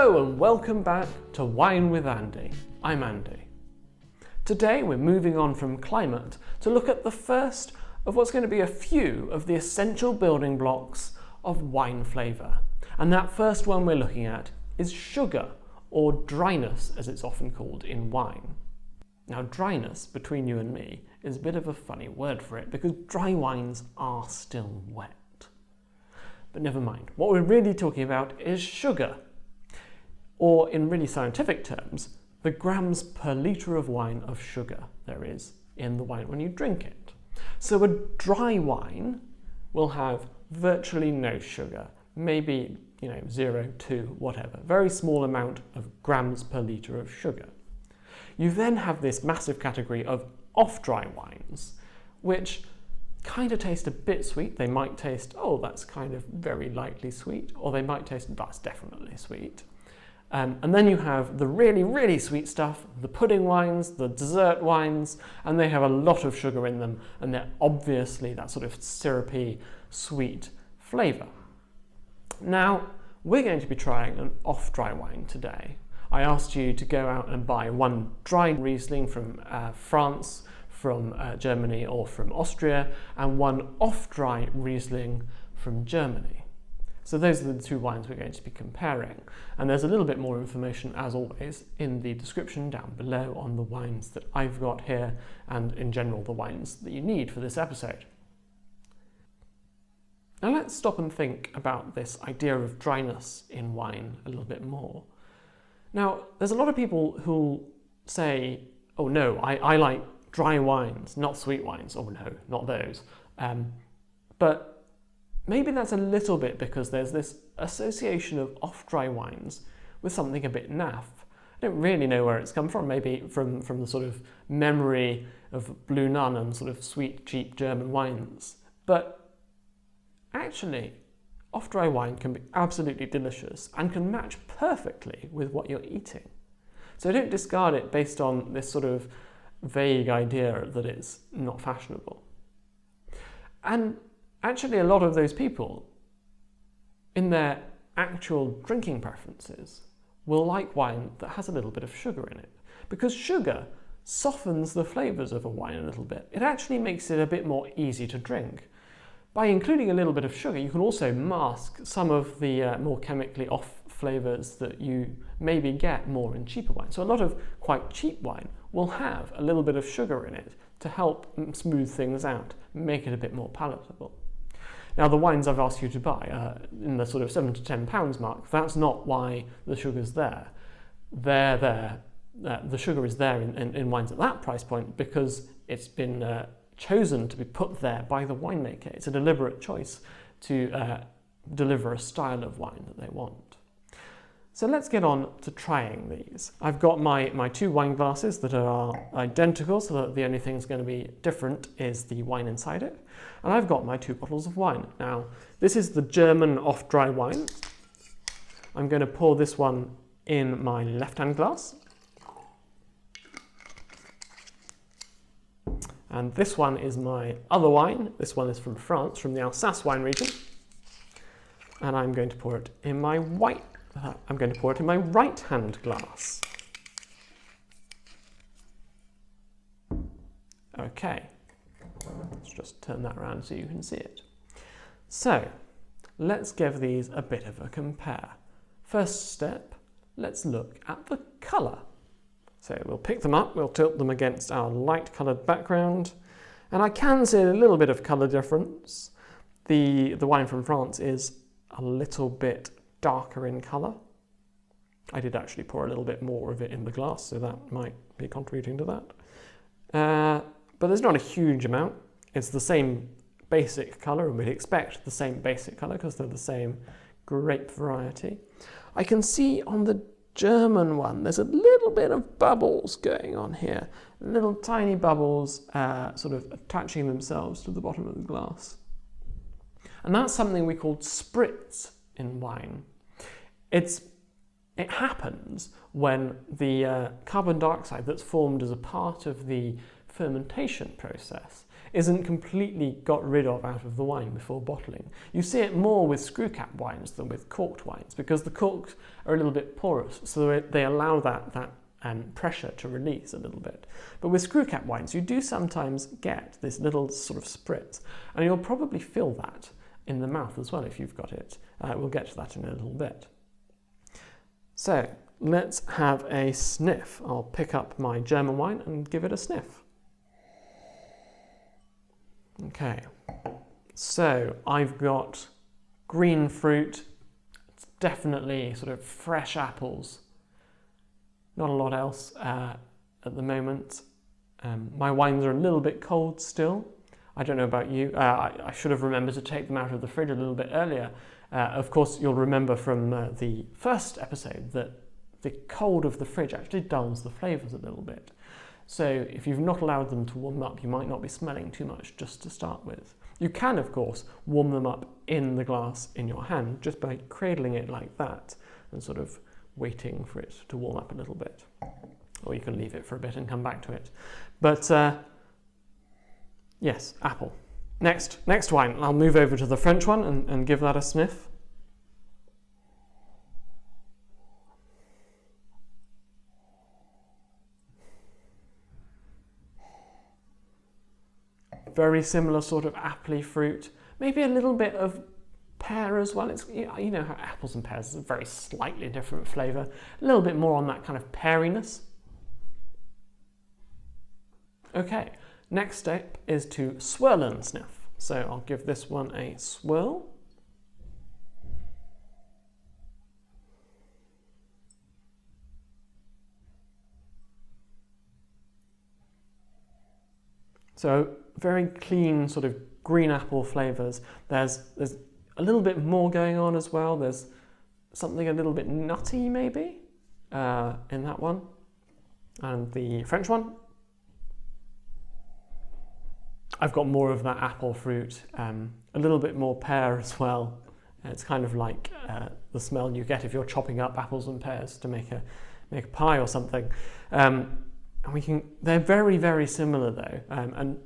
Hello and welcome back to Wine with Andy. I'm Andy. Today we're moving on from climate to look at the first of what's going to be a few of the essential building blocks of wine flavour. And that first one we're looking at is sugar, or dryness as it's often called in wine. Now dryness, between you and me, is a bit of a funny word for it because dry wines are still wet. But never mind, what we're really talking about is sugar, or in really scientific terms, the grams per litre of wine of sugar there is in the wine when you drink it. So a dry wine will have virtually no sugar, maybe 0, 2, whatever, very small amount of grams per litre of sugar. You then have this massive category of off-dry wines, which kind of taste a bit sweet. They might taste, oh, that's kind of very lightly sweet, or they might taste, that's definitely sweet. And then you have the really, really sweet stuff, the pudding wines, the dessert wines, and they have a lot of sugar in them, and they're obviously that sort of syrupy, sweet flavour. Now, we're going to be trying an off-dry wine today. I asked you to go out and buy one dry Riesling from France, from Germany or from Austria, and one off-dry Riesling from Germany. So those are the two wines we're going to be comparing. And there's a little bit more information, as always, in the description down below on the wines that I've got here, and in general the wines that you need for this episode. Now let's stop and think about this idea of dryness in wine a little bit more. Now, there's a lot of people who say, oh no, I like dry wines, not sweet wines. Oh no, not those. But maybe that's a little bit because there's this association of off-dry wines with something a bit naff. I don't really know where it's come from, maybe from the sort of memory of Blue Nun and sort of sweet, cheap German wines. But actually, off-dry wine can be absolutely delicious and can match perfectly with what you're eating. So don't discard it based on this sort of vague idea that it's not fashionable. And actually a lot of those people, in their actual drinking preferences, will like wine that has a little bit of sugar in it. Because sugar softens the flavours of a wine a little bit. It actually makes it a bit more easy to drink. By including a little bit of sugar, you can also mask some of the more chemically off flavours that you maybe get more in cheaper wine. So a lot of quite cheap wine will have a little bit of sugar in it to help smooth things out, make it a bit more palatable. Now the wines I've asked you to buy in the sort of £7 to £10 mark, that's not why the sugar's there. The sugar is there in wines at that price point because it's been chosen to be put there by the winemaker. It's a deliberate choice to deliver a style of wine that they want. So let's get on to trying these. I've got my two wine glasses that are identical, so that the only thing that's going to be different is the wine inside it. And I've got my 2 bottles of wine. Now, this is the German off-dry wine. I'm going to pour this one in my left-hand glass. And this one is my other wine. This one is from France, from the Alsace wine region. And I'm going to pour it in my right-hand glass. Okay, let's just turn that around so you can see it. So, let's give these a bit of a compare. First step, let's look at the colour. So we'll pick them up, we'll tilt them against our light coloured background, and I can see a little bit of colour difference. The wine from France is a little bit darker in colour. I did actually pour a little bit more of it in the glass, so that might be contributing to that. But there's not a huge amount. It's the same basic colour, and we'd expect the same basic colour because they're the same grape variety. I can see on the German one, there's a little bit of bubbles going on here, little tiny bubbles sort of attaching themselves to the bottom of the glass. And that's something we call spritz in wine. It happens when the carbon dioxide that's formed as a part of the fermentation process isn't completely got rid of out of the wine before bottling. You see it more with screw cap wines than with corked wines because the corks are a little bit porous, so they allow that pressure to release a little bit. But with screw cap wines, you do sometimes get this little sort of spritz, and you'll probably feel that in the mouth as well if you've got it. We'll get to that in a little bit. So let's have a sniff. I'll pick up my German wine and give it a sniff. Okay, so I've got green fruit. It's definitely sort of fresh apples. Not a lot else at the moment. My wines are a little bit cold still. I don't know about you. I should have remembered to take them out of the fridge a little bit earlier. Of course, you'll remember from the first episode that the cold of the fridge actually dulls the flavours a little bit. So if you've not allowed them to warm up, you might not be smelling too much just to start with. You can, of course, warm them up in the glass in your hand just by cradling it like that and sort of waiting for it to warm up a little bit. Or you can leave it for a bit and come back to it. But yes, apple. Next wine. I'll move over to the French one and give that a sniff. Very similar sort of appley fruit. Maybe a little bit of pear as well. It's, you know how apples and pears is a very slightly different flavour. A little bit more on that kind of peariness. Okay, next step is to swirl and sniff. So I'll give this one a swirl. So very clean sort of green apple flavours. There's a little bit more going on as well. There's something a little bit nutty maybe in that one. And the French one, I've got more of that apple fruit, a little bit more pear as well. It's kind of like the smell you get if you're chopping up apples and pears to make a pie or something. And they're very, very similar though. And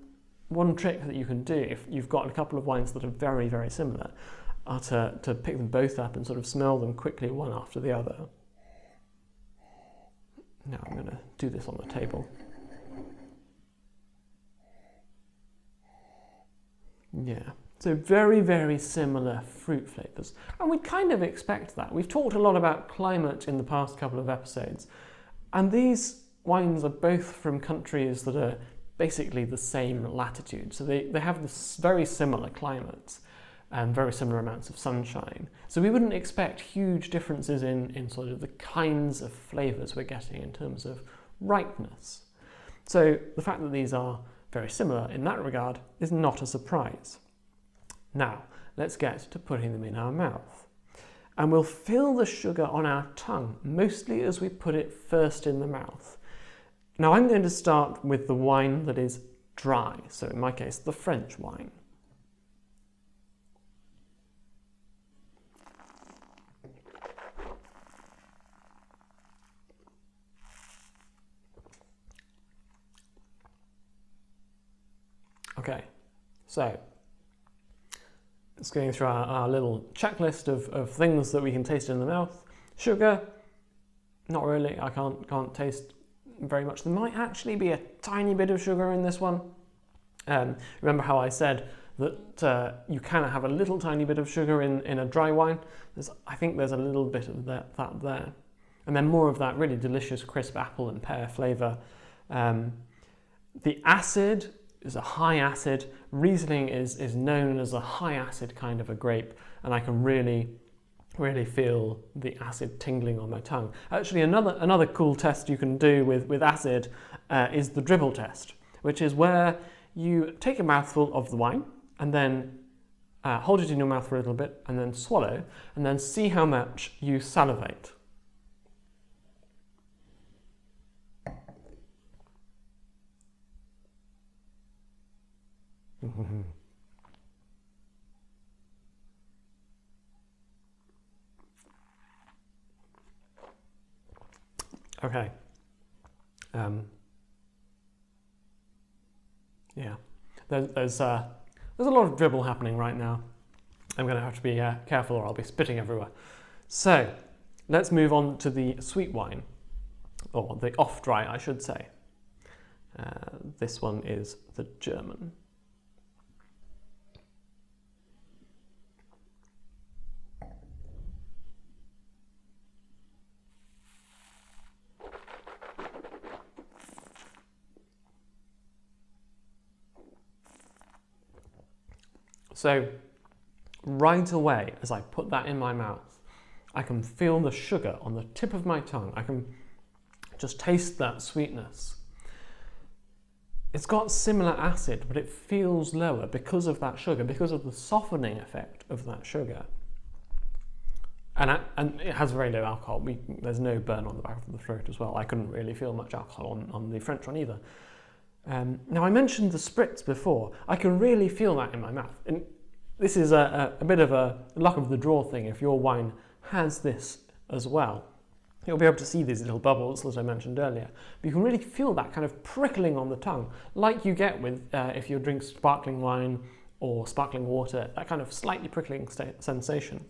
one trick that you can do if you've got a couple of wines that are very, very similar are to pick them both up and sort of smell them quickly one after the other. Now I'm going to do this on the table. Yeah, so very, very similar fruit flavours. And we kind of expect that. We've talked a lot about climate in the past couple of episodes, and these wines are both from countries that are basically the same latitude. So they have this very similar climates and very similar amounts of sunshine. So we wouldn't expect huge differences in sort of the kinds of flavours we're getting in terms of ripeness. So the fact that these are very similar in that regard is not a surprise. Now, let's get to putting them in our mouth. And we'll feel the sugar on our tongue, mostly as we put it first in the mouth. Now I'm going to start with the wine that is dry, so in my case, the French wine. Okay, so it's going through our little checklist of things that we can taste in the mouth. Sugar, not really, I can't taste very much. There might actually be a tiny bit of sugar in this one. Remember how I said that you can have a little tiny bit of sugar in a dry wine? I think there's a little bit of that there. And then more of that really delicious crisp apple and pear flavour. The acid is a high acid. Riesling is known as a high acid kind of a grape, and I can really feel the acid tingling on my tongue. Actually, another cool test you can do with acid is the dribble test, which is where you take a mouthful of the wine and then hold it in your mouth for a little bit and then swallow and then see how much you salivate. Okay. Yeah. There's a lot of dribble happening right now. I'm going to have to be careful or I'll be spitting everywhere. So let's move on to the sweet wine, or the off-dry, I should say. This one is the German. So right away, as I put that in my mouth, I can feel the sugar on the tip of my tongue. I can just taste that sweetness. It's got similar acid, but it feels lower because of that sugar, because of the softening effect of that sugar. And it has very low alcohol. There's no burn on the back of the throat as well. I couldn't really feel much alcohol on the French one either. Now, I mentioned the spritz before. I can really feel that in my mouth. And this is a bit of a luck of the draw thing. If your wine has this as well, you'll be able to see these little bubbles, as I mentioned earlier. But you can really feel that kind of prickling on the tongue, like you get with if you drink sparkling wine or sparkling water, that kind of slightly prickling sensation.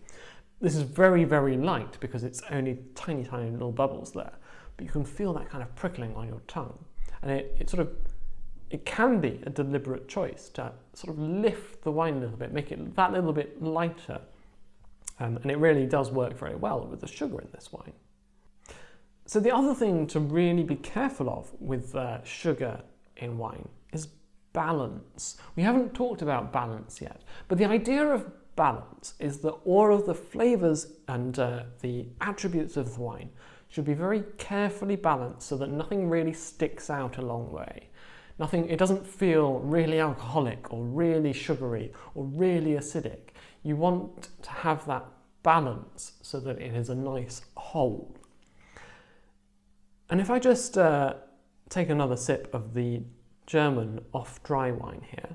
This is very, very light because it's only tiny, tiny little bubbles there. But you can feel that kind of prickling on your tongue. And it can be a deliberate choice to sort of lift the wine a little bit, make it that little bit lighter. And it really does work very well with the sugar in this wine. So the other thing to really be careful of with sugar in wine is balance. We haven't talked about balance yet, but the idea of balance is that all of the flavours and the attributes of the wine should be very carefully balanced so that nothing really sticks out a long way. It doesn't feel really alcoholic or really sugary or really acidic. You want to have that balance so that it is a nice whole. And if I just take another sip of the German off-dry wine here.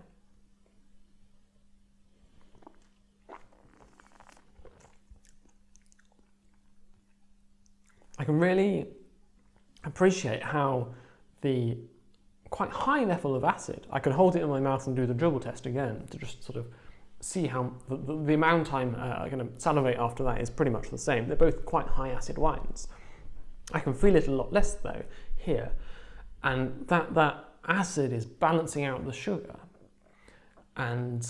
I can really appreciate how the quite high level of acid, I could hold it in my mouth and do the dribble test again to just sort of see how the amount I'm going to salivate after that is pretty much the same. They're both quite high acid wines. I can feel it a lot less though here, and that acid is balancing out the sugar, and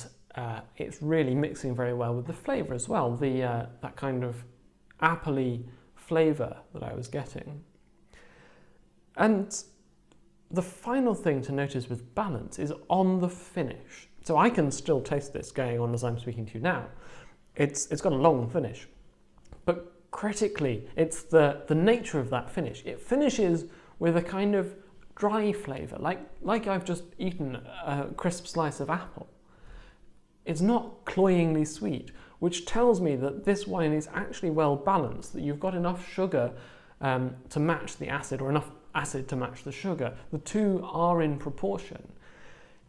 it's really mixing very well with the flavour as well, that kind of appley flavour that I was getting. And the final thing to notice with balance is on the finish. So I can still taste this going on as I'm speaking to you now. It's got a long finish, but critically, it's the nature of that finish. It finishes with a kind of dry flavour, like I've just eaten a crisp slice of apple. It's not cloyingly sweet, which tells me that this wine is actually well balanced, that you've got enough sugar to match the acid, or enough acid to match the sugar. The two are in proportion.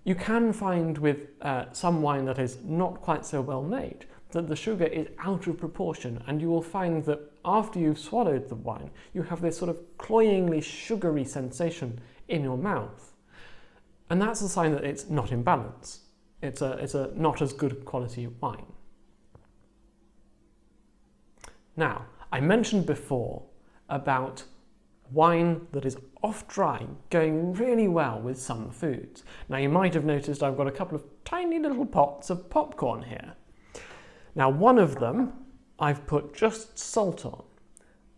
You can find with some wine that is not quite so well made that the sugar is out of proportion, and you will find that after you've swallowed the wine, you have this sort of cloyingly sugary sensation in your mouth. And that's a sign that it's not in balance. It's a not as good quality wine. Now, I mentioned before about wine that is off-dry going really well with some foods. Now, you might have noticed I've got a couple of tiny little pots of popcorn here. Now, one of them I've put just salt on,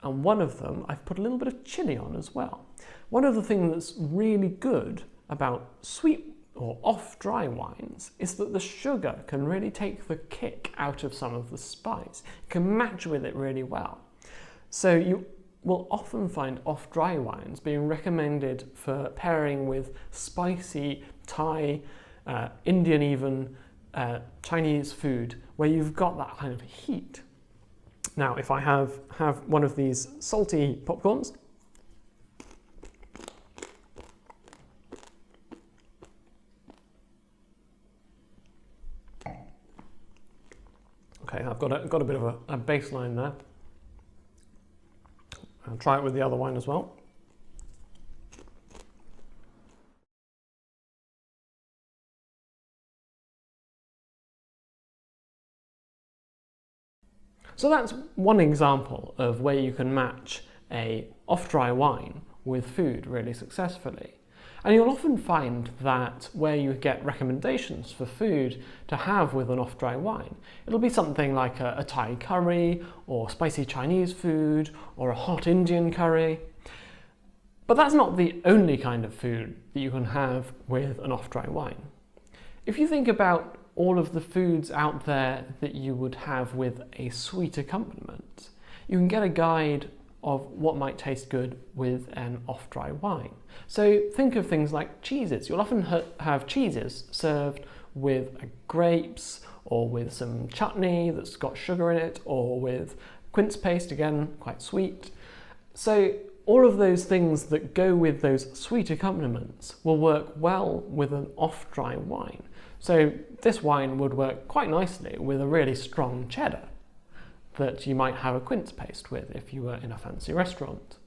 and one of them I've put a little bit of chili on as well. One of the things that's really good about sweet or off-dry wines is that the sugar can really take the kick out of some of the spice. It can match with it really well. So you will often find off-dry wines being recommended for pairing with spicy Thai, Indian even, Chinese food, where you've got that kind of heat. Now, if I have one of these salty popcorns, okay, I've got a bit of a baseline there. I'll try it with the other wine as well. So that's one example of where you can match a off-dry wine with food really successfully. And you'll often find that where you get recommendations for food to have with an off-dry wine, it'll be something like a Thai curry, or spicy Chinese food, or a hot Indian curry. But that's not the only kind of food that you can have with an off-dry wine. If you think about all of the foods out there that you would have with a sweet accompaniment, you can get a guide of what might taste good with an off-dry wine. So think of things like cheeses. You'll often have cheeses served with grapes, or with some chutney that's got sugar in it, or with quince paste, again, quite sweet. So all of those things that go with those sweet accompaniments will work well with an off-dry wine. So this wine would work quite nicely with a really strong cheddar that you might have a quince paste with if you were in a fancy restaurant.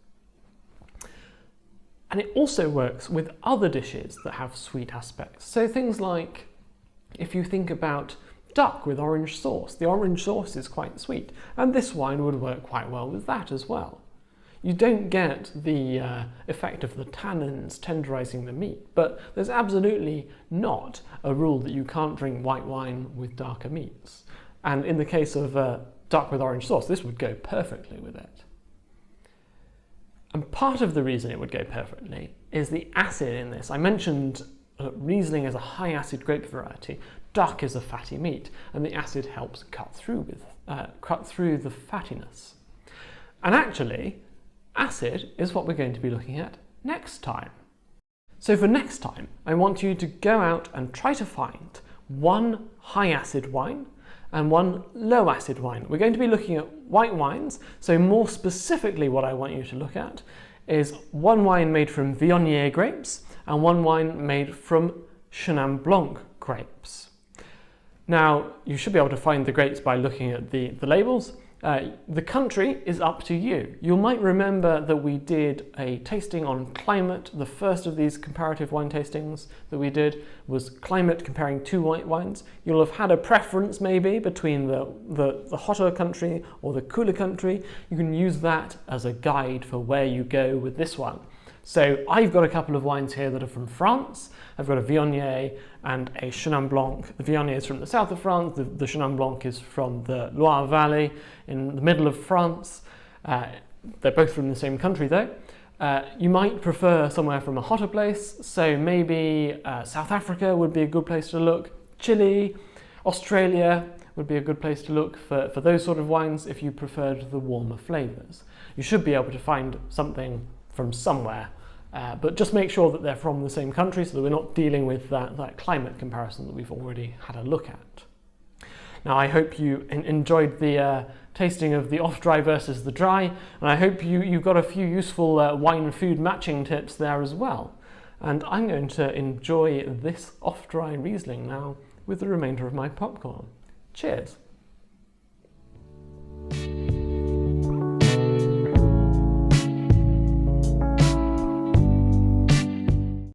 And it also works with other dishes that have sweet aspects. So things like, if you think about duck with orange sauce, the orange sauce is quite sweet, and this wine would work quite well with that as well. You don't get the effect of the tannins tenderizing the meat, but there's absolutely not a rule that you can't drink white wine with darker meats. And in the case of duck with orange sauce, this would go perfectly with it. And part of the reason it would go perfectly is the acid in this. I mentioned Riesling is a high acid grape variety, duck is a fatty meat, and the acid helps cut through the fattiness. And actually, acid is what we're going to be looking at next time. So for next time, I want you to go out and try to find one high acid wine and one low acid wine. We're going to be looking at white wines, so more specifically what I want you to look at is one wine made from Viognier grapes and one wine made from Chenin Blanc grapes. Now, you should be able to find the grapes by looking at the labels. The country is up to you. You might remember that we did a tasting on climate. The first of these comparative wine tastings that we did was climate comparing two white wines. You'll have had a preference maybe between the hotter country or the cooler country. You can use that as a guide for where you go with this one. So I've got a couple of wines here that are from France. I've got a Viognier and a Chenin Blanc. The Viognier is from the south of France. The Chenin Blanc is from the Loire Valley in the middle of France. They're both from the same country though. You might prefer somewhere from a hotter place. So maybe South Africa would be a good place to look. Chile, Australia would be a good place to look for those sort of wines if you preferred the warmer flavours. You should be able to find something from somewhere, but just make sure that they're from the same country so that we're not dealing with that climate comparison that we've already had a look at. Now, I hope you enjoyed the tasting of the off-dry versus the dry, and I hope you got a few useful wine and food matching tips there as well. And I'm going to enjoy this off-dry Riesling now with the remainder of my popcorn. Cheers!